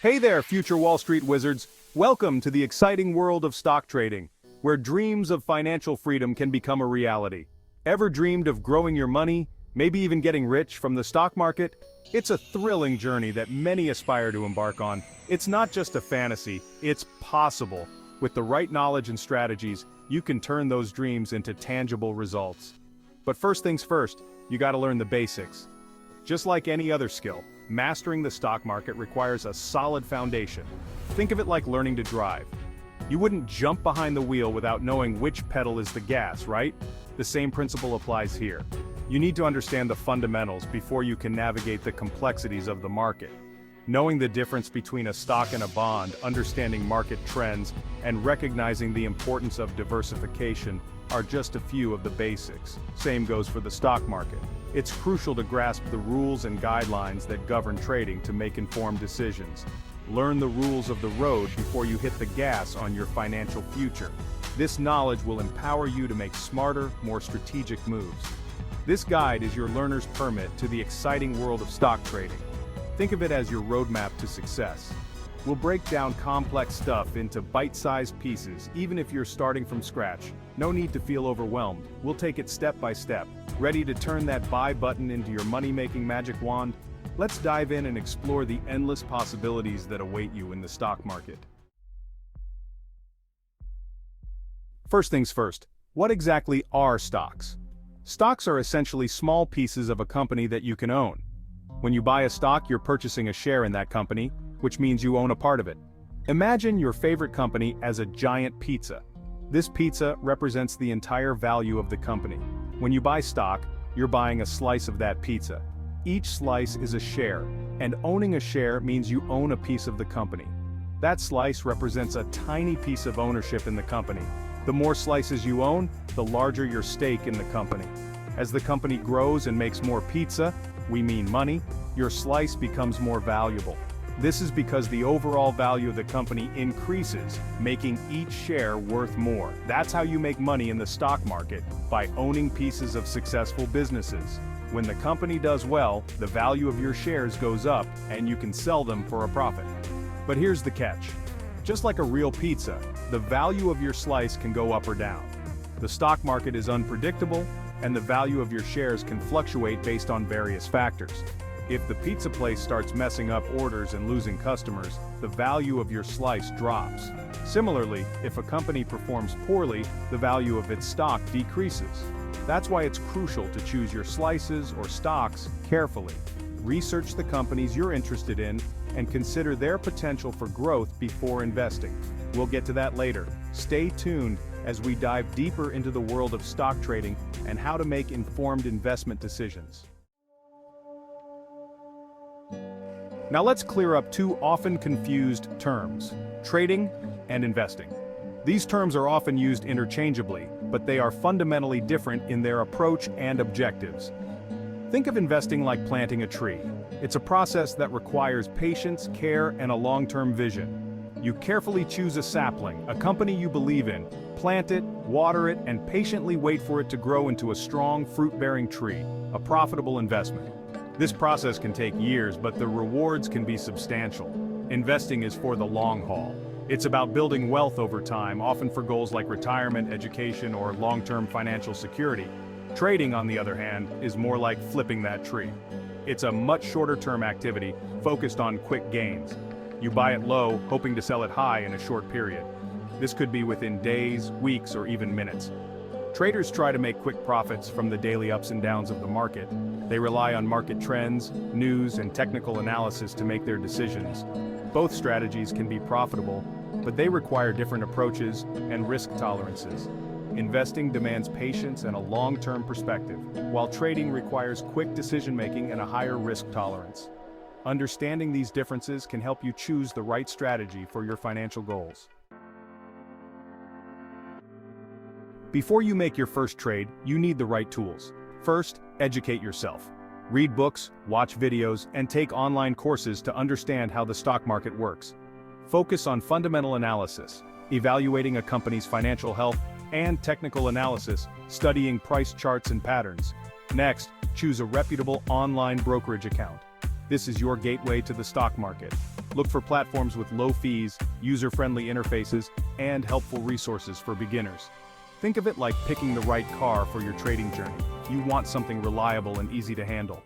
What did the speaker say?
Hey there, future Wall Street wizards. Welcome to the exciting world of stock trading, where dreams of financial freedom can become a reality. Ever dreamed of growing your money, maybe even getting rich from the stock market? It's a thrilling journey that many aspire to embark on. It's not just a fantasy, it's possible. With the right knowledge and strategies, you can turn those dreams into tangible results. But first things first, you gotta learn the basics. Just like any other skill, mastering the stock market requires a solid foundation. Think of it like learning to drive. You wouldn't jump behind the wheel without knowing which pedal is the gas, right? The same principle applies here. You need to understand the fundamentals before you can navigate the complexities of the market. Knowing the difference between a stock and a bond, understanding market trends, and recognizing the importance of diversification are just a few of the basics. Same goes for the stock market. It's crucial to grasp the rules and guidelines that govern trading to make informed decisions. Learn the rules of the road before you hit the gas on your financial future. This knowledge will empower you to make smarter, more strategic moves. This guide is your learner's permit to the exciting world of stock trading. Think of it as your roadmap to success. We'll break down complex stuff into bite-sized pieces, even if you're starting from scratch. No need to feel overwhelmed. We'll take it step by step. Ready to turn that buy button into your money-making magic wand? Let's dive in and explore the endless possibilities that await you in the stock market. First things first, what exactly are stocks? Stocks are essentially small pieces of a company that you can own. When you buy a stock, you're purchasing a share in that company, which means you own a part of it. Imagine your favorite company as a giant pizza. This pizza represents the entire value of the company. When you buy stock, you're buying a slice of that pizza. Each slice is a share, and owning a share means you own a piece of the company. That slice represents a tiny piece of ownership in the company. The more slices you own, the larger your stake in the company. As the company grows and makes more pizza, we mean money, your slice becomes more valuable. This is because the overall value of the company increases, making each share worth more. That's how you make money in the stock market, by owning pieces of successful businesses. When the company does well, the value of your shares goes up, and you can sell them for a profit. But here's the catch. Just like a real pizza, the value of your slice can go up or down. The stock market is unpredictable, and the value of your shares can fluctuate based on various factors. If the pizza place starts messing up orders and losing customers, the value of your slice drops. Similarly, if a company performs poorly, the value of its stock decreases. That's why it's crucial to choose your slices or stocks carefully. Research the companies you're interested in and consider their potential for growth before investing. We'll get to that later. Stay tuned as we dive deeper into the world of stock trading and how to make informed investment decisions. Now let's clear up two often confused terms: trading and investing. These terms are often used interchangeably, but they are fundamentally different in their approach and objectives. Think of investing like planting a tree. It's a process that requires patience, care, and a long-term vision. You carefully choose a sapling, a company you believe in, plant it, water it, and patiently wait for it to grow into a strong, fruit-bearing tree, a profitable investment. This process can take years, but the rewards can be substantial. Investing is for the long haul. It's about building wealth over time, often for goals like retirement, education, or long-term financial security. Trading, on the other hand, is more like flipping that tree. It's a much shorter-term activity, focused on quick gains. You buy it low, hoping to sell it high in a short period. This could be within days, weeks, or even minutes. Traders try to make quick profits from the daily ups and downs of the market. They rely on market trends, news, and technical analysis to make their decisions. Both strategies can be profitable, but they require different approaches and risk tolerances. Investing demands patience and a long-term perspective, while trading requires quick decision-making and a higher risk tolerance. Understanding these differences can help you choose the right strategy for your financial goals. Before you make your first trade, you need the right tools. First, educate yourself. Read books, watch videos, and take online courses to understand how the stock market works. Focus on fundamental analysis, evaluating a company's financial health, and technical analysis, studying price charts and patterns. Next, choose a reputable online brokerage account. This is your gateway to the stock market. Look for platforms with low fees, user-friendly interfaces, and helpful resources for beginners. Think of it like picking the right car for your trading journey. You want something reliable and easy to handle.